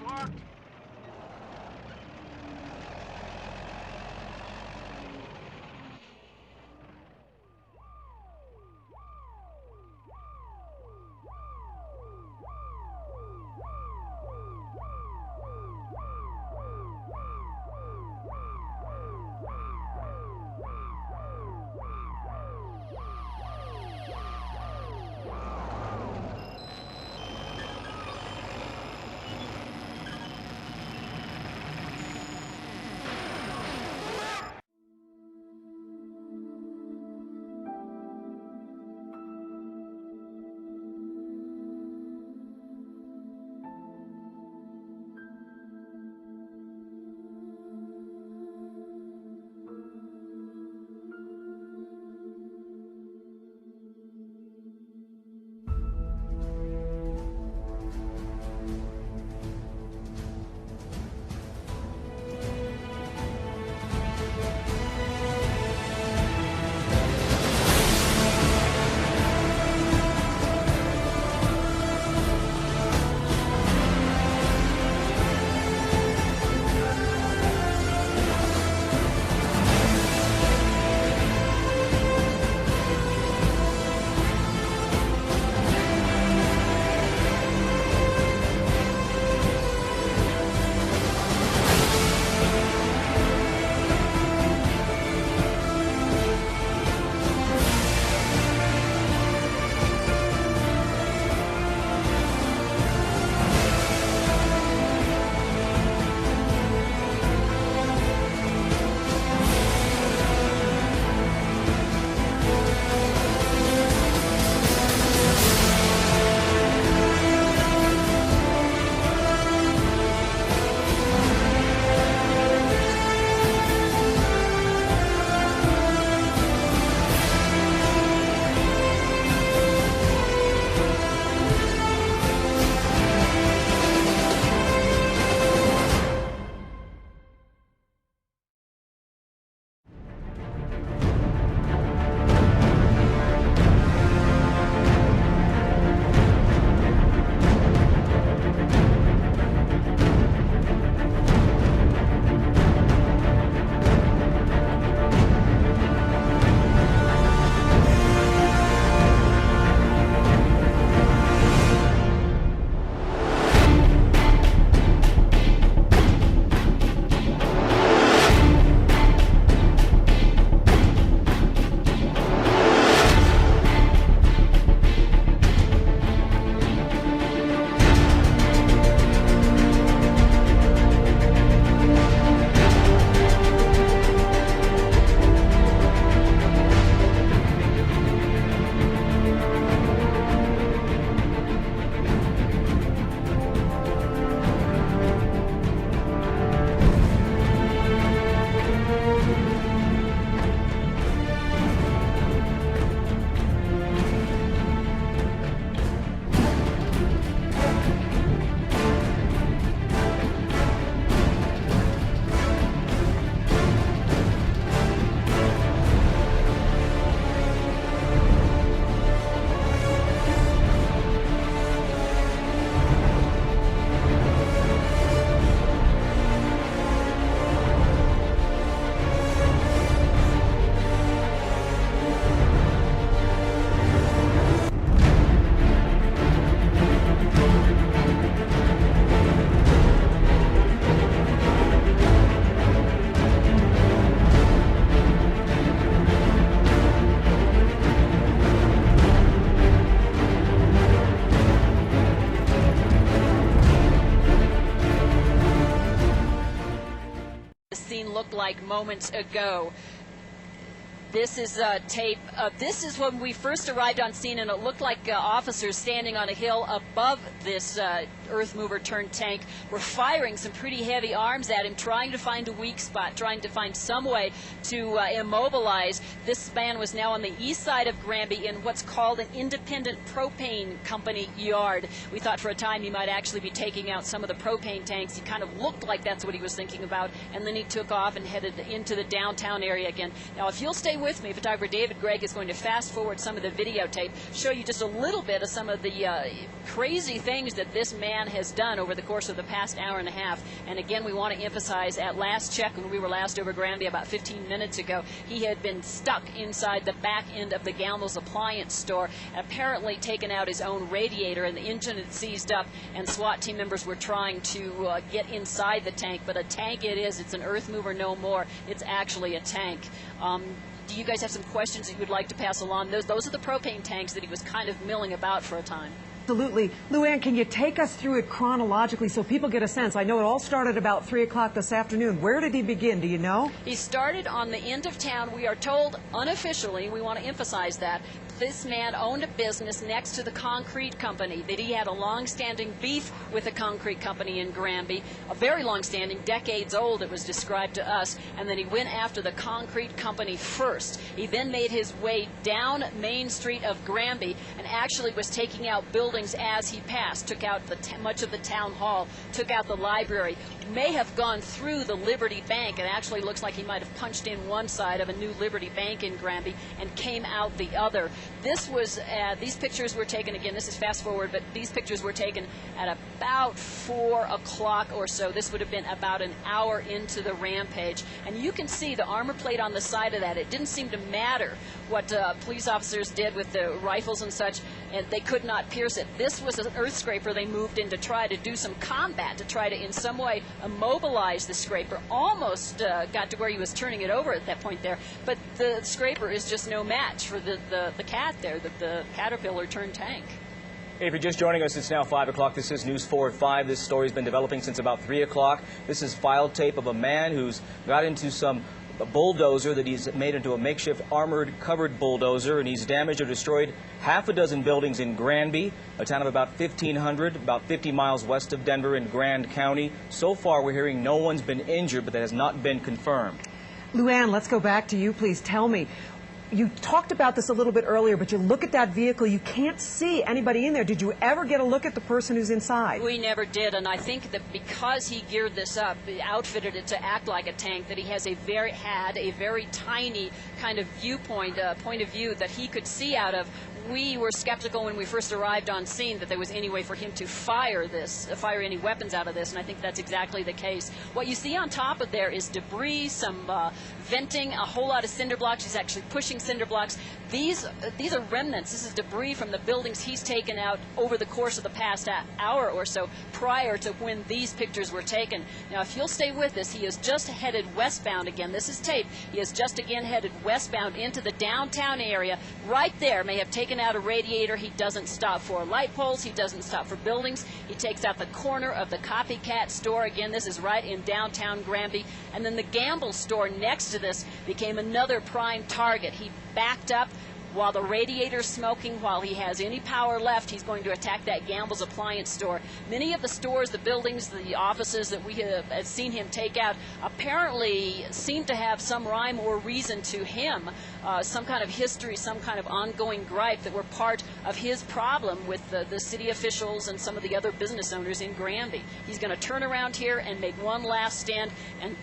marked. looked like moments ago. This is tape. This is when we first arrived on scene, and it looked like officers standing on a hill above this earth mover turned tank were firing some pretty heavy arms at him, trying to find a weak spot, trying to find some way to immobilize. This man was now on the east side of Granby in what's called an independent propane company yard. We thought for a time he might actually be taking out some of the propane tanks. He kind of looked like that's what he was thinking about, and then he took off and headed into the downtown area again. Now, if you'll stay stay with me. Photographer David Gregg is going to fast forward some of the videotape, show you just a little bit of some of the crazy things that this man has done over the course of the past hour and a half. And again, we want to emphasize, at last check, when we were last over Granby about 15 minutes ago, he had been stuck inside the back end of the Gamble's appliance store, apparently taken out his own radiator, and the engine had seized up, and SWAT team members were trying to get inside the tank. But a tank it is. It's an earth mover no more. It's actually a tank. Do you guys have some questions that you would like to pass along? Those are the propane tanks that he was kind of milling about for a time. Absolutely. Luann, can you take us through it chronologically so people get a sense? I know it all started about 3 o'clock this afternoon. Where did he begin? Do you know? He started on the end of town. We are told unofficially, we want to emphasize that, this man owned a business next to the concrete company, that he had a long-standing beef with the concrete company in Granby, a very long-standing, decades old, it was described to us, and then he went after the concrete company first. He then made his way down Main Street of Granby and actually was taking out buildings as he passed, took out much of the town hall, took out the library, may have gone through the Liberty Bank. It actually looks like he might have punched in one side of a new Liberty Bank in Granby and came out the other. This was, these pictures were taken, again, this is fast forward, but these pictures were taken at about 4 o'clock or so. This would have been about an hour into the rampage. And you can see the armor plate on the side of that. It didn't seem to matter what police officers did with the rifles and such, and they could not pierce it. This was an earth scraper they moved in to try to do some combat, to try to in some way immobilize the scraper. Almost got to where he was turning it over at that point there, but the scraper is just no match for the cat there, the Caterpillar turned tank. Hey, if you're just joining us, it's now 5 o'clock. This is News 4 at 5. This story's been developing since about 3 o'clock. This is file tape of a man who's got into a bulldozer that he's made into a makeshift armored covered bulldozer, and he's damaged or destroyed half a dozen buildings in Granby, a town of about 1,500, about 50 miles west of Denver in Grand County. So far, we're hearing no one's been injured, but that has not been confirmed. Luann, let's go back to you, please. Tell me, you talked about this a little bit earlier, but you look at that vehicle, you can't see anybody in there. Did you ever get a look at the person who's inside? We never did, and I think that because he geared this up, outfitted it to act like a tank, that he has a very tiny kind of viewpoint, point of view that he could see out of. We were skeptical when we first arrived on scene that there was any way for him to fire any weapons out of this, and I think that's exactly the case. What you see on top of there is debris, some venting, a whole lot of cinder blocks. He's actually pushing cinder blocks. These are remnants. This is debris from the buildings he's taken out over the course of the past hour or so prior to when these pictures were taken. Now, if you'll stay with us, he has just headed westbound again. This is tape. He has just again headed westbound into the downtown area. Right there, may have taken out a radiator. He doesn't stop for light poles. He doesn't stop for buildings. He takes out the corner of the Copycat store. Again, this is right in downtown Granby. And then the Gamble store next to this became another prime target. He backed up while the radiator's smoking, while he has any power left. He's going to attack that Gamble's appliance store. Many of the stores, the buildings, the offices that we have seen him take out apparently seem to have some rhyme or reason to him, some kind of history, some kind of ongoing gripe that were part of his problem with the city officials and some of the other business owners in Granby. He's going to turn around here and make one last stand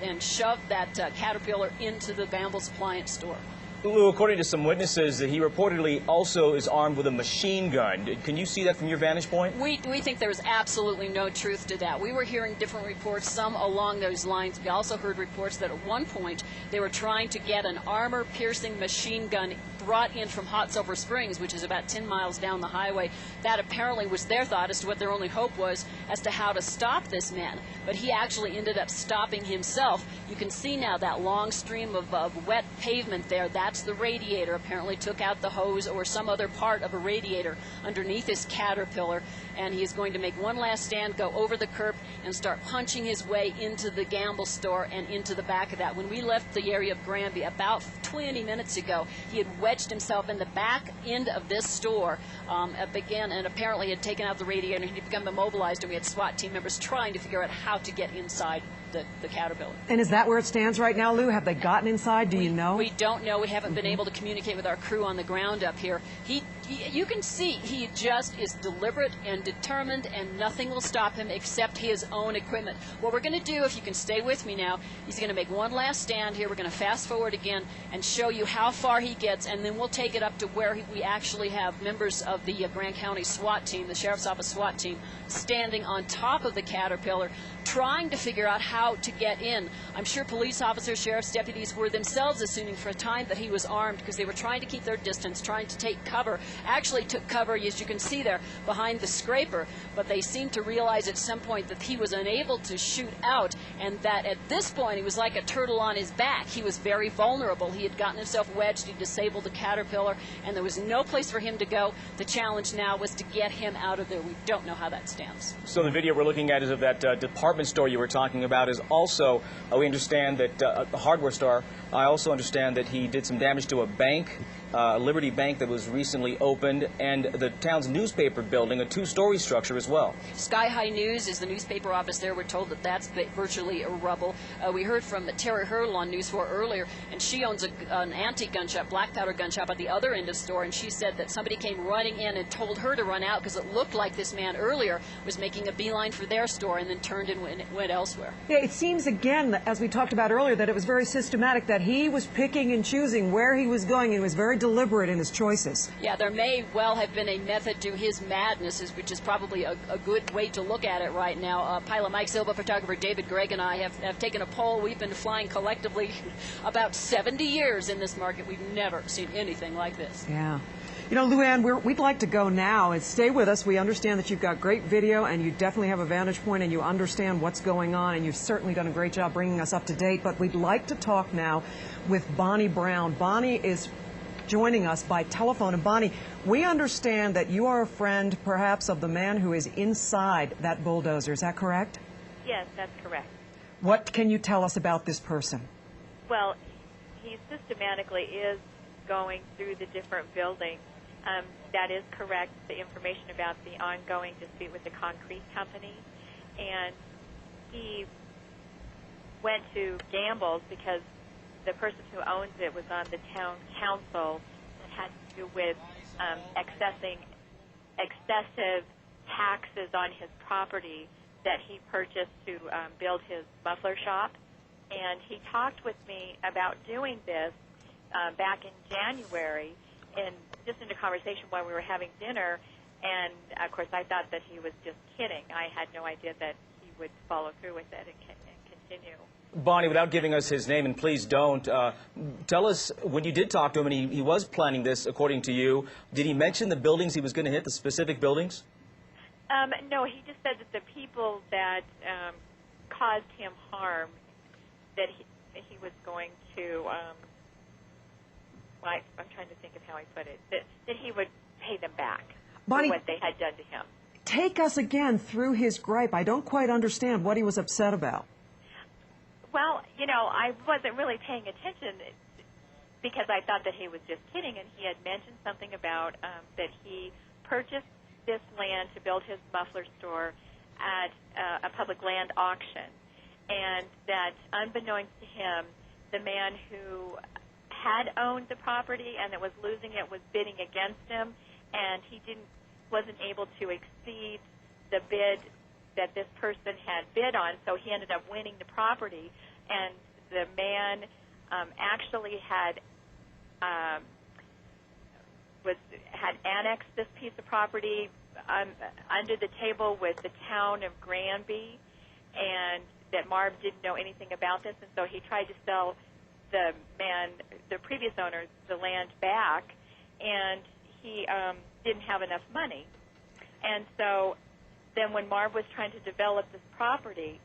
and shove that Caterpillar into the Gamble's appliance store. Lou, according to some witnesses, he reportedly also is armed with a machine gun. Can you see that from your vantage point? We think there is absolutely no truth to that. We were hearing different reports, some along those lines. We also heard reports that at one point they were trying to get an armor-piercing machine gun brought in from Hot Sulphur Springs, which is about 10 miles down the highway. That apparently was their thought as to what their only hope was as to how to stop this man. But he actually ended up stopping himself. You can see now that long stream of wet pavement there. That's the radiator. Apparently took out the hose or some other part of a radiator underneath this Caterpillar, and he is going to make one last stand, go over the curb, and start punching his way into the Gamble store and into the back of that. When we left the area of Granby about 20 minutes ago, he had wedged himself in the back end of this store and apparently had taken out the radiator, and he'd become immobilized, and we had SWAT team members trying to figure out how to get inside the Caterpillar. And is that where it stands right now, Lou? Have they gotten inside? Do you know? We don't know. We haven't been able to communicate with our crew on the ground up here. He You can see he just is deliberate and determined, and nothing will stop him except his own equipment. What we're going to do, if you can stay with me now, he's going to make one last stand here. We're going to fast forward again and show you how far he gets, and then we'll take it up to where we actually have members of the Grant County SWAT team, the Sheriff's Office SWAT team, standing on top of the Caterpillar, trying to figure out how to get in. I'm sure police officers, sheriff's deputies were themselves assuming for a time that he was armed because they were trying to keep their distance, trying to take cover. Actually took cover, as you can see there, behind the scraper, but they seemed to realize at some point that he was unable to shoot out, and that at this point he was like a turtle on his back. He was very vulnerable. He had gotten himself wedged, he disabled the Caterpillar, and there was no place for him to go. The challenge now was to get him out of there. We don't know how that stands. So the video we're looking at is of that department store you were talking about. Is also, we understand that a hardware store. I also understand that he did some damage to a bank, Liberty Bank, that was recently opened, and the town's newspaper building, a two-story structure as well. Sky High News is the newspaper office there. We're told that that's virtually a rubble. We heard from Terry Hurdle on News 4 earlier, and she owns an antique gun shop, black powder gun shop at the other end of the store, and she said that somebody came running in and told her to run out because it looked like this man earlier was making a beeline for their store and then turned and went elsewhere. Yeah, it seems, again, as we talked about earlier, that it was very systematic, that he was picking and choosing where he was going. He was very deliberate in his choices. Yeah, there may well have been a method to his madness, which is probably a good way to look at it right now. Pilot Mike Silva, photographer David Gregg, and I have taken a poll. We've been flying collectively about 70 years in this market. We've never seen anything like this. Yeah. You know, Luann, we'd like to go now, and stay with us. We understand that you've got great video, and you definitely have a vantage point, and you understand what's going on, and you've certainly done a great job bringing us up to date. But we'd like to talk now with Bonnie Brown. Bonnie is joining us by telephone. And Bonnie, we understand that you are a friend, perhaps, of the man who is inside that bulldozer. Is that correct? Yes, that's correct. What can you tell us about this person? Well, he systematically is going through the different buildings. That is correct, the information about the ongoing dispute with the concrete company. And he went to Gamble's because the person who owns it was on the town council, and had to do with excessive taxes on his property that he purchased to build his muffler shop. And he talked with me about doing this back in January, and just in a conversation while we were having dinner, and of course I thought that he was just kidding. I had no idea that he would follow through with it and continue. Bonnie, without giving us his name, and please don't, tell us, when you did talk to him, and he was planning this, according to you, did he mention the buildings he was going to hit, the specific buildings? No, he just said that the people that caused him harm, that he was going to... I'm trying to think of how he put it, that he would pay them back Bonnie, for what they had done to him. Take us again through his gripe. I don't quite understand what he was upset about. Well, you know, I wasn't really paying attention because I thought that he was just kidding, and he had mentioned something about that he purchased this land to build his muffler store at a public land auction, and that unbeknownst to him, the man who had owned the property and that was losing it was bidding against him, and he wasn't able to exceed the bid that this person had bid on, so he ended up winning the property. And the man actually had annexed this piece of property under the table with the town of Granby, and that Marv didn't know anything about this, and so he tried to sell the previous owner, the land back, and he didn't have enough money. And so then when Marv was trying to develop this property...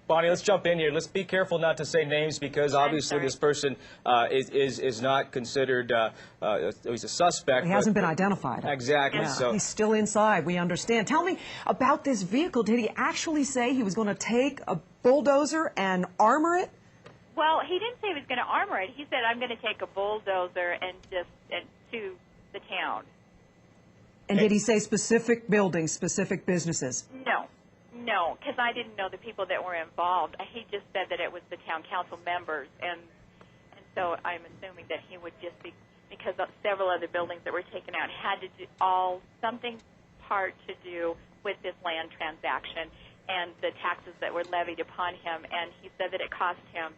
Bonnie, let's jump in here. Let's be careful not to say names, because obviously this person is not considered, he's a suspect. He hasn't been identified. Exactly. Yeah. So he's still inside, we understand. Tell me about this vehicle. Did he actually say he was going to take a bulldozer and armor it? Well, he didn't say he was going to armor it. He said, I'm going to take a bulldozer and to the town. And did he say specific buildings, specific businesses? No, because I didn't know the people that were involved. He just said that it was the town council members, and so I'm assuming that he would just be because several other buildings that were taken out had to do all something part to do with this land transaction and the taxes that were levied upon him. And he said that it cost him